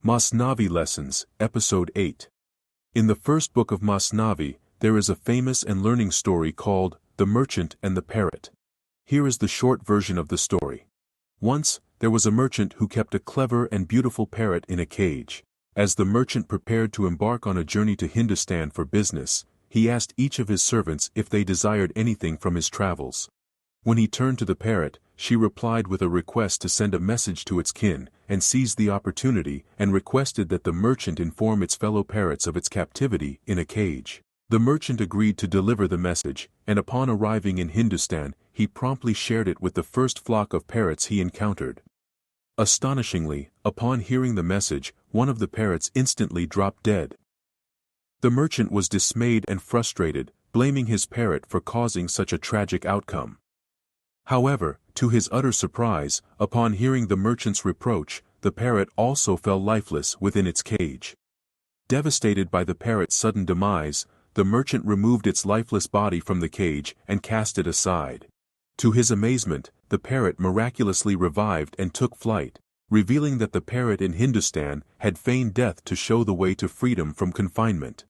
Masnavi Lessons, Episode 8. In the first book of Masnavi, there is a famous and learning story called The Merchant and the Parrot. Here is the short version of the story. Once, there was a merchant who kept a clever and beautiful parrot in a cage. As the merchant prepared to embark on a journey to Hindustan for business, he asked each of his servants if they desired anything from his travels. When he turned to the parrot, she replied with a request to send a message to its kin, and seized the opportunity and requested that the merchant inform its fellow parrots of its captivity in a cage. The merchant agreed to deliver the message, and upon arriving in Hindustan, he promptly shared it with the first flock of parrots he encountered. Astonishingly, upon hearing the message, one of the parrots instantly dropped dead. The merchant was dismayed and frustrated, blaming his parrot for causing such a tragic outcome. However, to his utter surprise, upon hearing the merchant's reproach, the parrot also fell lifeless within its cage. Devastated by the parrot's sudden demise, the merchant removed its lifeless body from the cage and cast it aside. To his amazement, the parrot miraculously revived and took flight, revealing that the parrot in Hindustan had feigned death to show the way to freedom from confinement.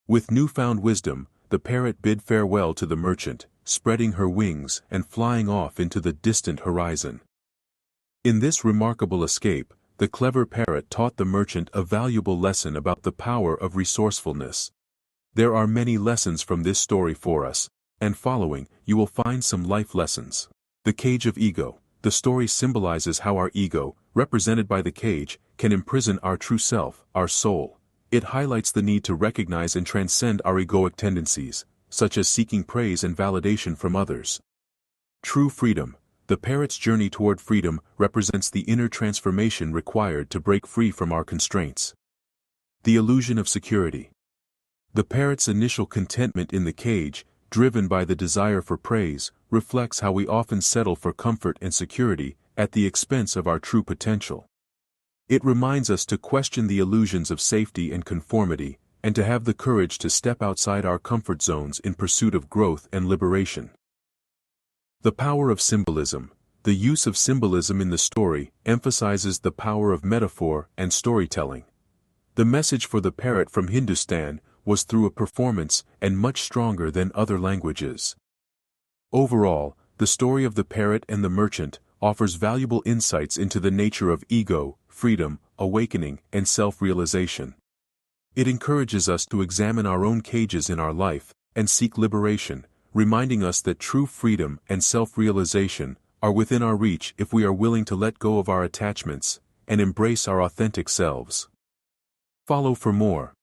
With newfound wisdom, the parrot bid farewell to the merchant, spreading her wings and flying off into the distant horizon. In this remarkable escape, the clever parrot taught the merchant a valuable lesson about the power of resourcefulness. There are many lessons from this story for us, and following, you will find some life lessons. The cage of ego. The story symbolizes how our ego, represented by the cage, can imprison our true self, our soul. It highlights the need to recognize and transcend our egoic tendencies, such as seeking praise and validation from others. True freedom. The parrot's journey toward freedom represents the inner transformation required to break free from our constraints. The illusion of security. The parrot's initial contentment in the cage, driven by the desire for praise, reflects how we often settle for comfort and security at the expense of our true potential. It reminds us to question the illusions of safety and conformity, and to have the courage to step outside our comfort zones in pursuit of growth and liberation. The power of symbolism. The use of symbolism in the story emphasizes the power of metaphor and storytelling. The message for the parrot from Hindustan was through a performance and much stronger than other languages. Overall, the story of the parrot and the merchant offers valuable insights into the nature of ego, freedom, awakening, and self-realization. It encourages us to examine our own cages in our life and seek liberation, reminding us that true freedom and self-realization are within our reach if we are willing to let go of our attachments and embrace our authentic selves. Follow for more.